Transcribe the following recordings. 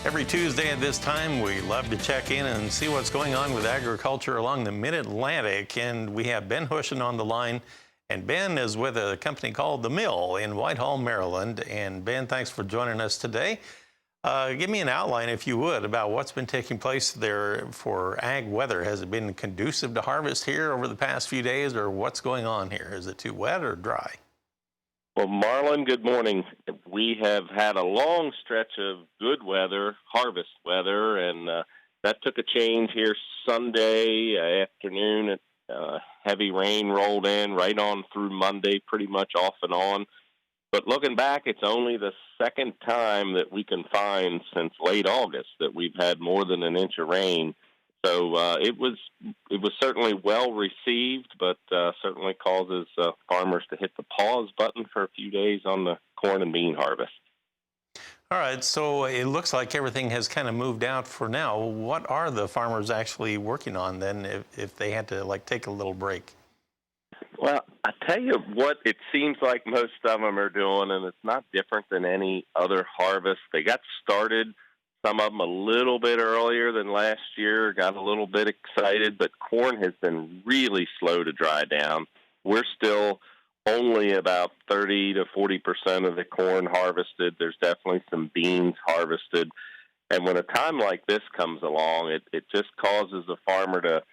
Every Tuesday at this time, we love to check in and see what's going on with agriculture along the Mid-Atlantic. And we have Ben Hushon on the line. And Ben is with a company called The Mill in Whitehall, Maryland. And Ben, thanks for joining us today. Give me an outline, if you would, about what's been taking place there for ag weather. Has it been conducive to harvest here over the past few days, or what's going on here? Is it too wet or dry? Well, Marlin, good morning. We have had a long stretch of good weather, harvest weather, and that took a change here Sunday afternoon. Heavy rain rolled in right on through Monday, pretty much off and on. But looking back, it's only the second time that we can find since late August that we've had more than an inch of rain. So it was certainly well received, but certainly causes farmers to hit the pause button for a few days on the corn and bean harvest. All right, so it looks like everything has kind of moved out for now. What are the farmers actually working on then if they had to take a little break? Well, I tell you what, it seems like most of them are doing, and it's not different than any other harvest. They got started, some of them a little bit earlier than last year, got a little bit excited, but corn has been really slow to dry down. We're still only about 30 to 40% of the corn harvested. There's definitely some beans harvested. And when a time like this comes along, it just causes the farmer to,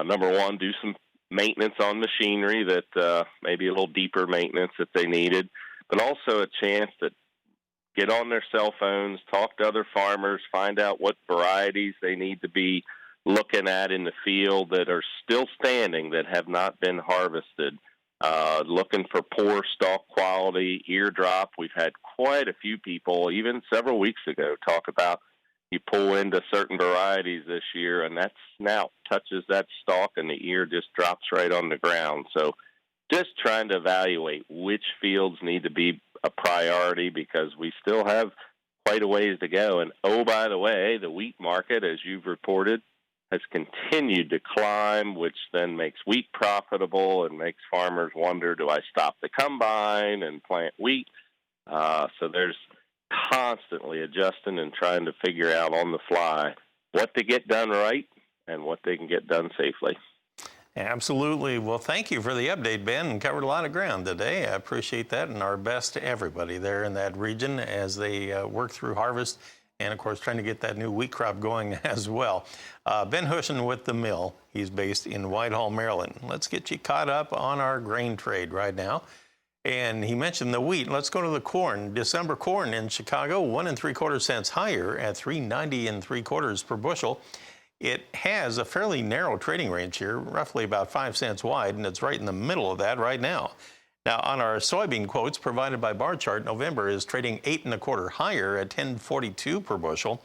number one, do some maintenance on machinery that maybe a little deeper maintenance if they needed, but also a chance to get on their cell phones, talk to other farmers, find out what varieties they need to be looking at in the field that are still standing, that have not been harvested, looking for poor stalk quality, ear drop. We've had quite a few people, even several weeks ago, talk about you pull into certain varieties this year and that snout touches that stalk and the ear just drops right on the ground. So just trying to evaluate which fields need to be a priority because we still have quite a ways to go. And oh, by the way, the wheat market, as you've reported, has continued to climb, which then makes wheat profitable and makes farmers wonder, do I stop the combine and plant wheat? So there's constantly adjusting and trying to figure out on the fly what to get done right and what they can get done safely. Absolutely. Well, thank you for the update, Ben, and covered a lot of ground today. I appreciate that, and our best to everybody there in that region as they work through harvest and, of course, trying to get that new wheat crop going as well. Ben Hushon with The Mill. He's based in Whitehall, Maryland. Let's get you caught up on our grain trade right now. And he mentioned the wheat. Let's go to the corn. December corn in Chicago, 1 3/4 cents higher at $3.90 3/4 per bushel. It has a fairly narrow trading range here, roughly about 5 cents wide, and it's right in the middle of that right now. Now, on our soybean quotes provided by Bar Chart, November is trading 8 1/4 higher at $10.42 per bushel.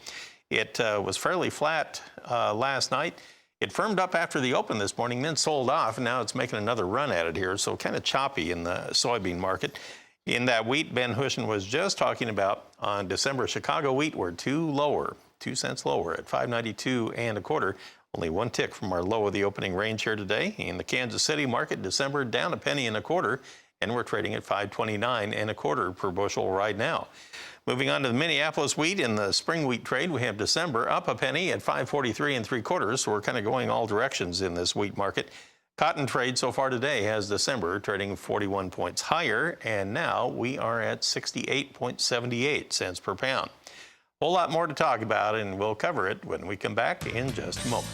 It was fairly flat last night. It firmed up after the open this morning, then sold off, and now it's making another run at it here, so kind of choppy in the soybean market. In that wheat, Ben Hushon was just talking about on December, Chicago wheat were 2 cents lower at $5.92 1/4, only one tick from our low of the opening range here today. In the Kansas City market, December down a penny 1/4, and we're trading at $5.29 1/4 per bushel right now. Moving on to the Minneapolis wheat in the spring wheat trade, we have December up a penny at $5.43 3/4, so we're kind of going all directions in this wheat market. Cotton trade so far today has December trading 41 points higher, and now we are at 68.78 cents per pound. A whole lot more to talk about, and we'll cover it when we come back in just a moment.